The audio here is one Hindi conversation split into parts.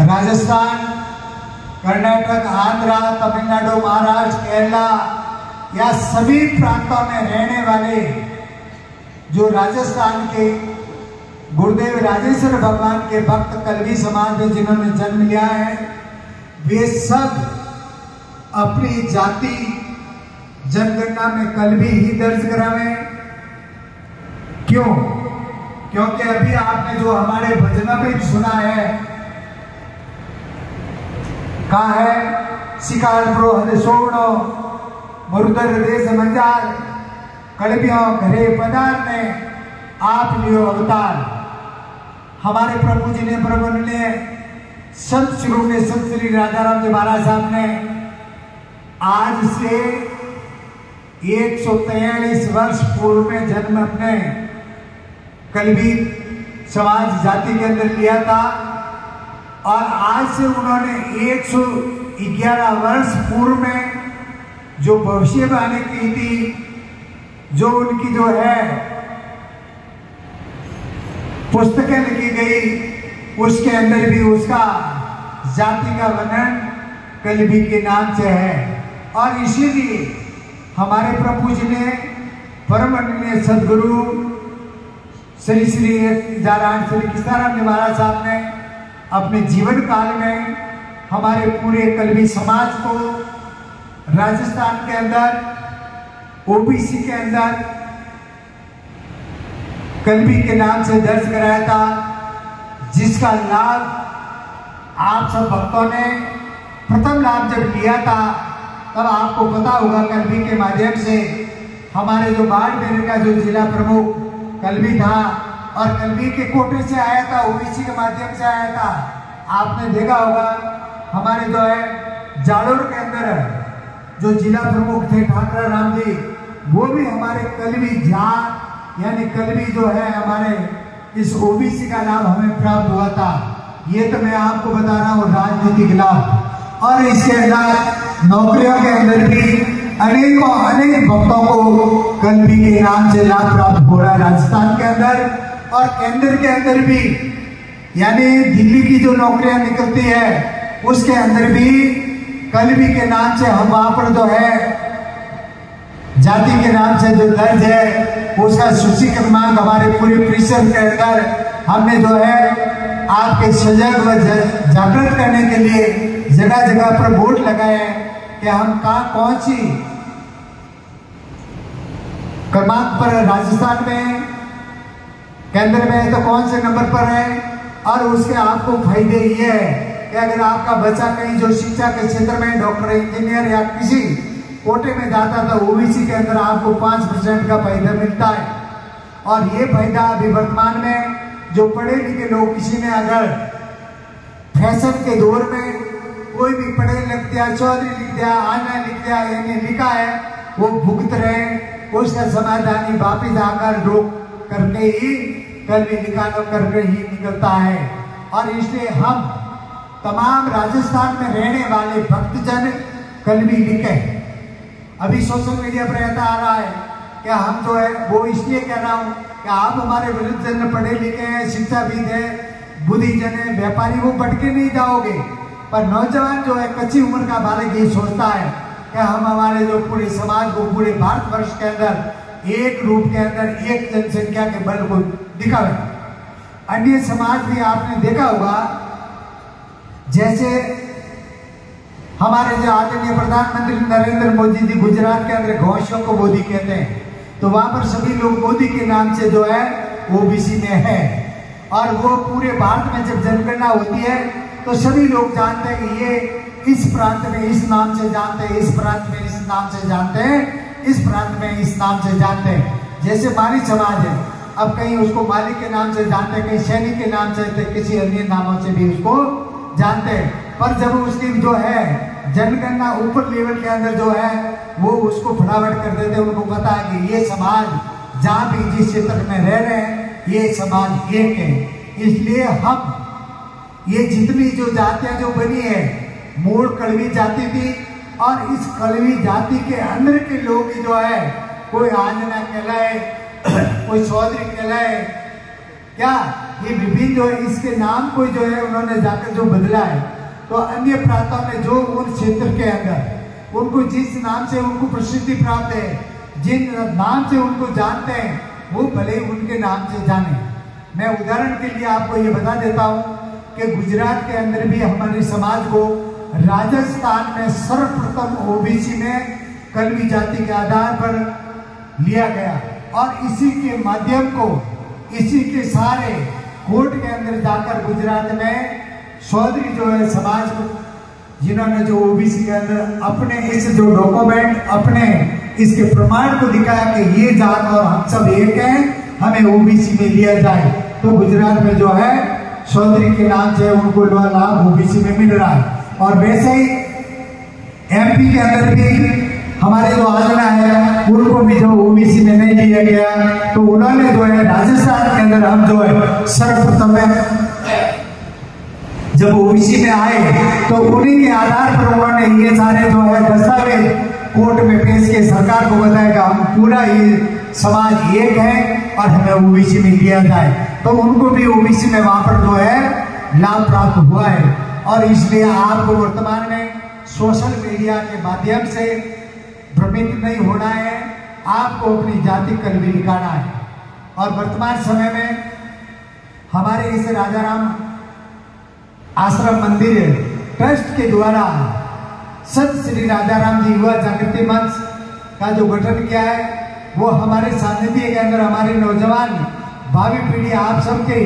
राजस्थान, कर्नाटक, आंध्रा, तमिलनाडु, महाराष्ट्र, केरला या सभी प्रांतों में रहने वाले जो राजस्थान के गुरुदेव राजेश्वर भगवान के भक्त कलवी समाज में जिन्होंने जन्म लिया है, वे सब अपनी जाति जनगणना में कलवी ही दर्ज करावे। क्यों? क्योंकि अभी आपने जो हमारे भजनों में सुना है, कहा है शिकार प्रो हदसोणो मरुदर देश मंजार कलबियों घरे पदार ने आप लियो अवतार। हमारे प्रभु जी ने, प्रभु ने संत श्री ने, संत श्री राजाराम जी महाराज साहब ने आज से 143 वर्ष पूर्व में जन्म अपने कलवी समाज जाति के अंदर लिया था और आज से उन्होंने 111 वर्ष पूर्व में जो भविष्यवाणी की थी, जो उनकी जो है पुस्तकें लिखी गई, उसके अंदर भी उसका जाति का वर्णन कलवी के नाम से है। और इसीलिए हमारे प्रभु जी ने, परम आदरणीय सदगुरु श्री श्री जारान श्री किस्ताराम जी महाराज साहब ने अपने जीवन काल में हमारे पूरे कलवी समाज को राजस्थान के अंदर ओबीसी के अंदर कलवी के नाम से दर्ज कराया था, जिसका लाभ आप सब भक्तों ने प्रथम लाभ जब लिया था तब आपको पता होगा कलवी के माध्यम से हमारे जो बाड़मेर का जो जिला प्रमुख कलवी था और कलवी के कोटे से आया था, ओबीसी के माध्यम से आया था। आपने देखा होगा हमारे जो है जालोर के अंदर जो जिला प्रमुख थे ठाकरा राम जी, वो भी हमारे कलवी जाट यानी कलवी जो है हमारे इस ओबीसी का नाम हमें प्राप्त हुआ था। ये तो मैं आपको बता रहा हूँ राजनीतिक लाभ। और इसके अंदर नौकरियों के अंदर भी अनेक भक्तों को कलवी के नाम से लाभ प्राप्त हो रहा है राजस्थान के अंदर और केंद्र के अंदर भी, यानी दिल्ली की जो नौकरियां निकलती है उसके अंदर भी कलवी के नाम से हम वहां पर जो है जाति के नाम से जो दर्ज है उसका सूची क्रमांक हमारे पूरे परिसर के अंदर हमने जो है आपके सजग व जागृत करने के लिए जगह जगह पर बोर्ड लगाए कि हम कहाँ कौन सी क्रमांक पर राजस्थान में, केंद्र में है तो कौन से नंबर पर है। और उसके आपको फायदे ये है कि अगर आपका बच्चा कहीं जो शिक्षा के क्षेत्र में डॉक्टर, इंजीनियर या किसी कोटे में जाता तो ओबीसी के अंदर आपको 5% का फायदा मिलता है। और ये फायदा अभी वर्तमान में जो पढ़े लिखे लोग, किसी ने अगर फैशन के दौर में कोई भी पढ़े लिख दिया, चौधरी लिख दिया, आना लिख दिया, यानी लिखा है, वो भुगत रहे, उसका समाधान वापिस आकर रोक करके ही कलवी निकालो करके ही निकलता है। और इसलिए हम तमाम राजस्थान में रहने वाले भक्तजन कलवी लिखे। अभी सोशल मीडिया पर ऐसा आ रहा है कि हम जो है वो इसलिए कह रहा हूँ कि आप हमारे वृद्धजन पढ़े लिखे हैं, शिक्षाविद है, बुद्धिजन है, व्यापारी, वो बढ़ के नहीं जाओगे। पर नौजवान जो है कच्ची उम्र का बालक ये सोचता है कि हम हमारे जो पूरे समाज को पूरे भारतवर्ष के अंदर एक रूप के अंदर एक जनसंख्या के बल को दिखावे। अन्य समाज भी आपने देखा होगा, जैसे हमारे जो आदरणीय प्रधानमंत्री नरेंद्र मोदी जी गुजरात के अंदर घोषों को मोदी कहते हैं, तो वहां पर सभी लोग मोदी के नाम से जो है ओबीसी में है। और वो पूरे भारत में जब जनगणना होती है तो सभी लोग जानते हैं कि ये इस प्रांत में इस नाम से जानते हैं, इस प्रांत में इस नाम से जानते हैं, इस प्रांत में इस नाम से जानते हैं। जैसे माली समाज है, अब कहीं उसको मालिक के नाम से जानते हैं, कहीं सैनिक के नाम से, किसी अन्य नामों से भी उसको जानते हैं। पर जब उसकी जो है जनगणना ऊपर लेवल के अंदर जो है वो उसको फटाफट कर देते हैं। उनको पता है कि ये समाज जहाँ भी जिस क्षेत्र में रह रहे हैं ये समाज एक है। इसलिए हम ये जितनी जो जातियां जो बनी है, मूल कलवी जाति थी और इस कलवी जाति के अंदर के लोग जो है, कोई आंजना कहलाए, कोई चौधरी कहलाए, क्या ये विभिन्न जो है इसके नाम को जो है उन्होंने जाकर जो बदला है, तो अन्य प्रांतों में जो उन क्षेत्र के अंदर उनको जिस नाम से उनको प्रसिद्धि प्राप्त है, जिन नाम से उनको जानते हैं, वो भले ही उनके नाम से जाने। मैं उदाहरण के लिए आपको ये बता देता हूँ कि गुजरात के अंदर भी हमारे समाज को राजस्थान में सर्वप्रथम ओबीसी में कलवी जाति के आधार पर लिया गया और इसी के माध्यम को इसी के सारे कोर्ट के अंदर जाकर गुजरात में चौधरी जो है समाज को, जिन्होंने जो ओबीसी के अंदर अपने इस जो डॉक्यूमेंट अपने इसके प्रमाण को दिखाया कि ये जात और हम सब एक हैं, हमें ओबीसी में लिया जाए, तो गुजरात में जो है चौधरी के नाम से उनको लाभ ओबीसी में मिल रहा है। और वैसे ही एमपी के अंदर भी हमारे जो आजना है उनको भी जो ओबीसी में नहीं लिया गया, तो उन्होंने जो है राजस्थान के अंदर हम जो है सर्वप्रथम जब ओबीसी में आए तो उन्हीं के आधार पर उन्होंने ये सारे जो है दस्तावेज कोर्ट में पेश किए, सरकार को बताया कि हम पूरा ही समाज एक है और हमें ओबीसी में लिया जाए, तो उनको भी ओबीसी में वहां पर जो है लाभ प्राप्त हुआ है। और इसलिए आपको वर्तमान में सोशल मीडिया के माध्यम से भ्रमित नहीं होना है, आपको अपनी जाति कलवी निकालना है। और वर्तमान समय में हमारे इस राजाराम आश्रम मंदिर ट्रस्ट के द्वारा संत श्री राजाराम जी युवा जागृति मंच का जो गठन किया है, वो हमारे सानिध्य के अंदर हमारे नौजवान भावी पीढ़ी आप सबके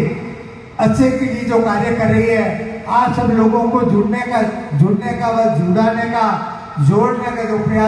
अच्छे के लिए जो कार्य कर रही है, आप सब लोगों को जुड़ने का व जुड़ाने का जोड़ने का जो प्रयास